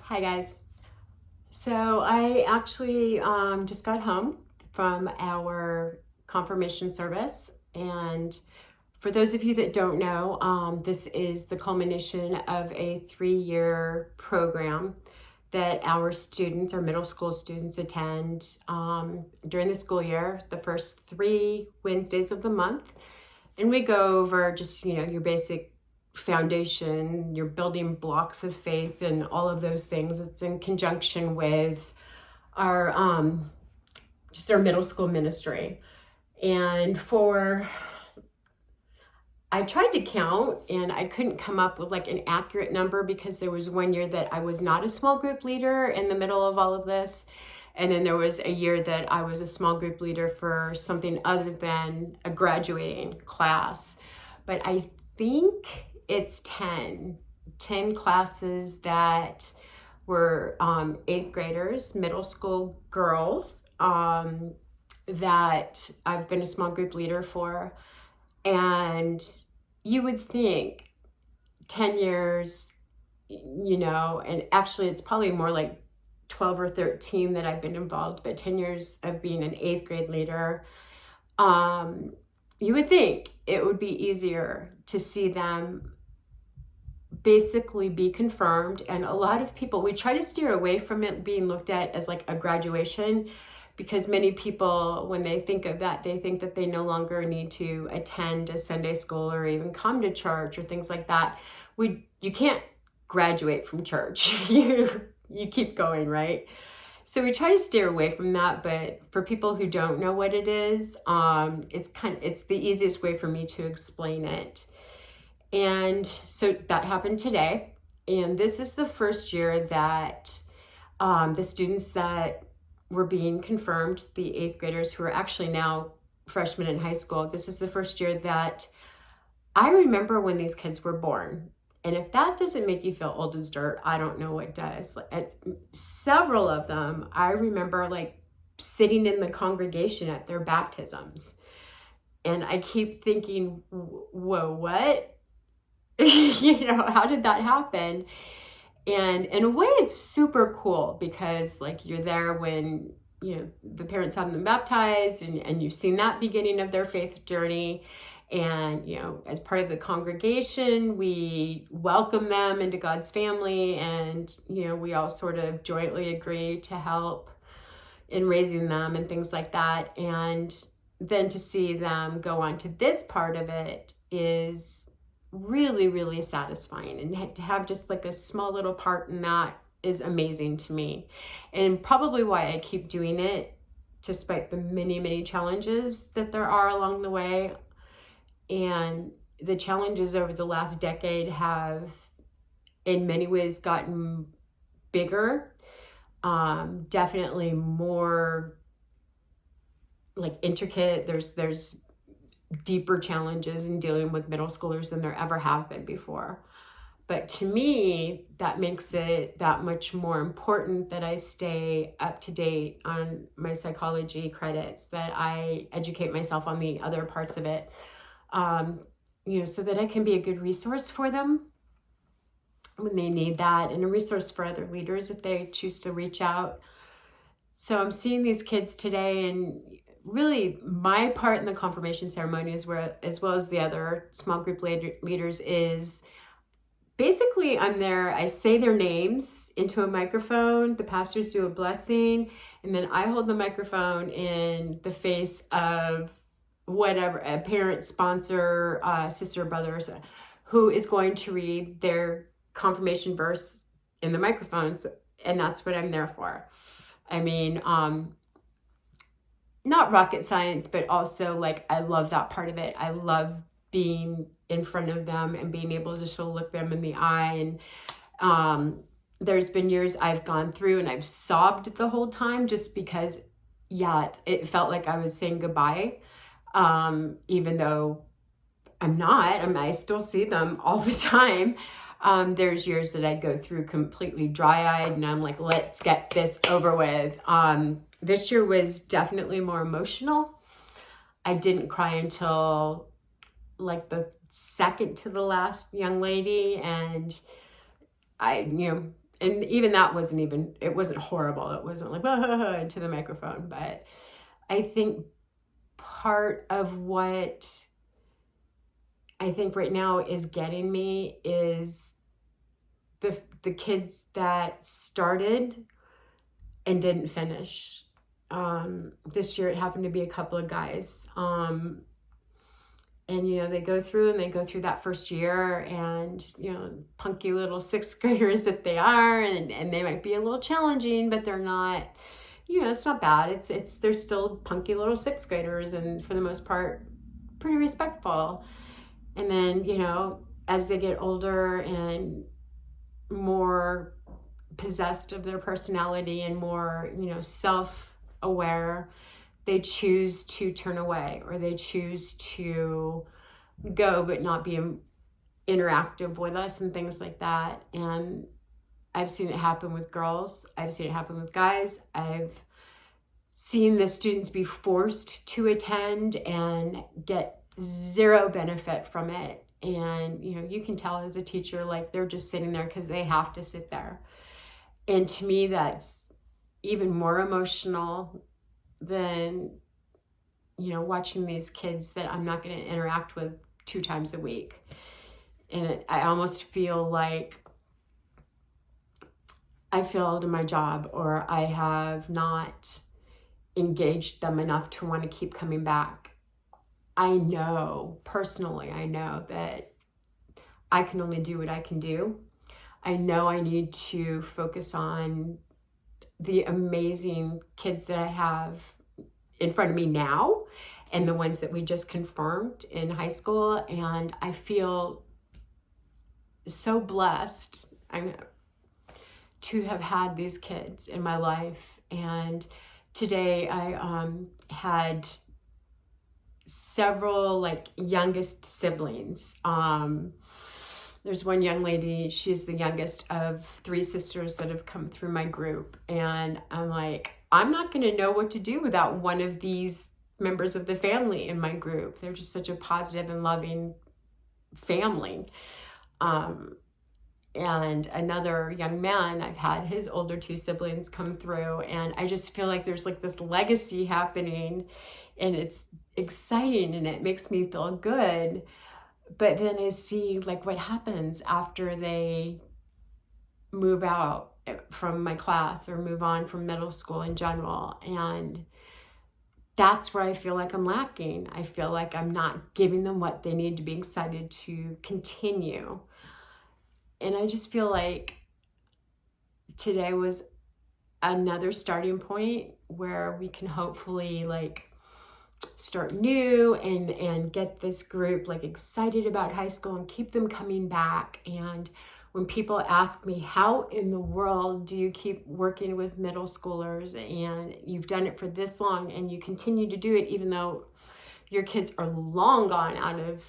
Hi guys. So I actually just got home from our confirmation service, and for those of you that don't know, this is the culmination of a 3-year program that our students, our middle school students, attend during the school year, the first 3 Wednesdays of the month. And we go over just, your basic foundation, your building blocks of faith, and all of those things. It's in conjunction with our just our middle school ministry. And I tried to count and I couldn't come up with like an accurate number, because there was one year that I was not a small group leader in the middle of all of this. And then there was a year that I was a small group leader for something other than a graduating class. But I think it's 10 classes that were 8th graders, middle school girls, that I've been a small group leader for. And you would think 10 years, and actually it's probably more like 12 or 13 that I've been involved, but 10 years of being an 8th grade leader, you would think it would be easier to see them basically be confirmed. And a lot of people, we try to steer away from it being looked at as like a graduation, because many people, when they think of that, they think that they no longer need to attend a Sunday school or even come to church or things like that. You can't graduate from church. You keep going, right? So we try to steer away from that, but for people who don't know what it is, it's the easiest way for me to explain it. And so that happened today. And this is the first year that the students that were being confirmed, the 8th graders who are actually now freshmen in high school, this is the first year that I remember when these kids were born. And if that doesn't make you feel old as dirt, I don't know what does. Several of them, I remember like sitting in the congregation at their baptisms. And I keep thinking, whoa, what? How did that happen? And in a way, it's super cool, because like you're there when, the parents have them baptized, and you've seen that beginning of their faith journey. And, as part of the congregation, we welcome them into God's family, and, we all sort of jointly agree to help in raising them and things like that. And then to see them go on to this part of it is really, really satisfying. And to have just like a small little part in that is amazing to me. And probably why I keep doing it, despite the many, many challenges that there are along the way. And the challenges over the last decade have, in many ways, gotten bigger, definitely more like intricate. There's deeper challenges in dealing with middle schoolers than there ever have been before. But to me, that makes it that much more important that I stay up to date on my psychology credits, that I educate myself on the other parts of it, so that I can be a good resource for them when they need that, and a resource for other leaders if they choose to reach out. So I'm seeing these kids today, and really my part in the confirmation ceremony, as well as the other small group leaders, is basically I'm there, I say their names into a microphone, the pastors do a blessing, and then I hold the microphone in the face of whatever, a parent, sponsor, sister, brother, who is going to read their confirmation verse in the microphones. And that's what I'm there for. I mean, not rocket science, but also like, I love that part of it. I love being in front of them and being able just to look them in the eye. And there's been years I've gone through and I've sobbed the whole time, just because, it felt like I was saying goodbye. Even though I'm not, I still see them all the time. There's years that I go through completely dry-eyed and I'm like, let's get this over with. This year was definitely more emotional. I didn't cry until like the second to the last young lady. And And even that it wasn't horrible. It wasn't like into the microphone. But I think part of what I think right now is getting me is the kids that started and didn't finish. This year it happened to be a couple of guys. And, they go through that first year, and, punky little sixth graders that they are, and they might be a little challenging, but they're not, it's not bad. They're still punky little sixth graders, and for the most part, pretty respectful. And then, as they get older and more possessed of their personality and more, self-aware, they choose to turn away, or they choose to go but not be interactive with us and things like that. And I've seen it happen with girls. I've seen it happen with guys. I've seen the students be forced to attend and get zero benefit from it. And, you can tell as a teacher, like, they're just sitting there because they have to sit there. And to me, that's even more emotional than, watching these kids that I'm not going to interact with 2 times a week. And I almost feel like I failed in my job, or I have not engaged them enough to want to keep coming back. I know that I can only do what I can do. I know I need to focus on the amazing kids that I have in front of me now, and the ones that we just confirmed in high school. And I feel so blessed to have had these kids in my life. And today I had several youngest siblings. There's one young lady, she's the youngest of 3 sisters that have come through my group. And I'm like, I'm not going to know what to do without one of these members of the family in my group. They're just such a positive and loving family. And another young man, I've had his older 2 siblings come through, and I just feel like there's this legacy happening, and it's exciting and it makes me feel good. But then I see what happens after they move out from my class or move on from middle school in general. And that's where I feel like I'm lacking. I feel like I'm not giving them what they need to be excited to continue. And I just feel like today was another starting point where we can hopefully start new and get this group excited about high school and keep them coming back. And when people ask me, how in the world do you keep working with middle schoolers, and you've done it for this long and you continue to do it even though your kids are long gone out of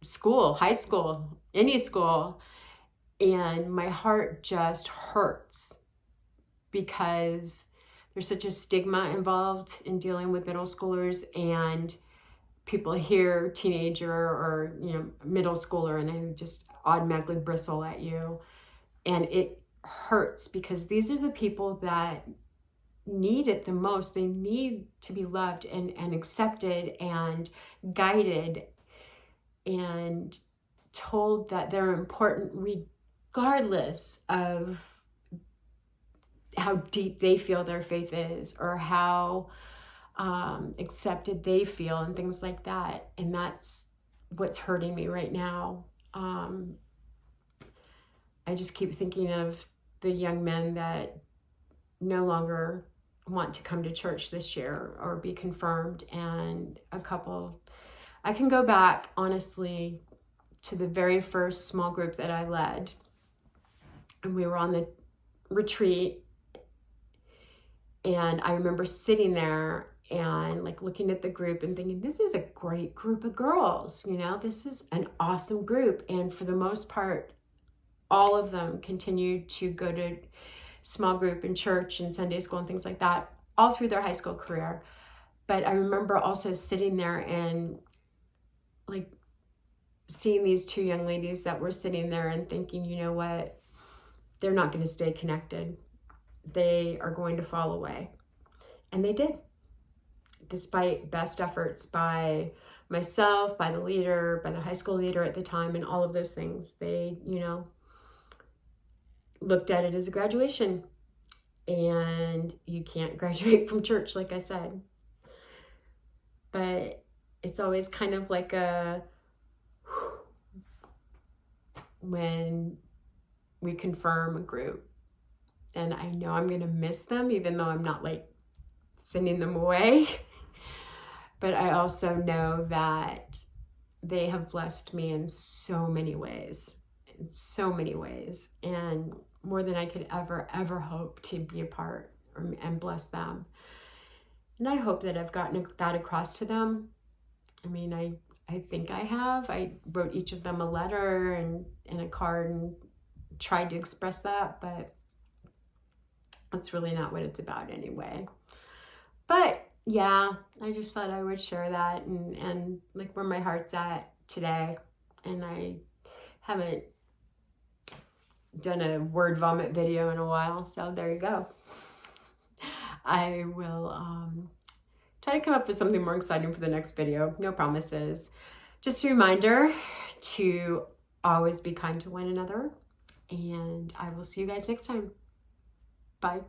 school, high school, any school? And my heart just hurts, because there's such a stigma involved in dealing with middle schoolers, and people hear teenager or middle schooler and they just automatically bristle at you. And it hurts, because these are the people that need it the most. They need to be loved and accepted and guided and told that they're important regardless of how deep they feel their faith is, or how accepted they feel, and things like that. And that's what's hurting me right now. I just keep thinking of the young men that no longer want to come to church this year or be confirmed, and a couple. I can go back honestly to the very first small group that I led, and we were on the retreat. And I remember sitting there and looking at the group and thinking, this is a great group of girls, this is an awesome group. And for the most part, all of them continued to go to small group and church and Sunday school and things like that all through their high school career. But I remember also sitting there and seeing these 2 young ladies that were sitting there and thinking, you know what, they're not going to stay connected. They are going to fall away. And they did, despite best efforts by myself, by the leader, by the high school leader at the time, and all of those things. They, looked at it as a graduation, and you can't graduate from church, like I said. But it's always kind of like when we confirm a group, and I know I'm gonna miss them, even though I'm not like sending them away. But I also know that they have blessed me in so many ways, and more than I could ever hope to be a part and bless them. And I hope that I've gotten that across to them. I mean, I think I have. I wrote each of them a letter and a card and tried to express that, but that's really not what it's about anyway. But yeah, I just thought I would share that and like where my heart's at today. And I haven't done a word vomit video in a while, so there you go. I will try to come up with something more exciting for the next video. No promises. Just a reminder to always be kind to one another, and I will see you guys next time. Bye.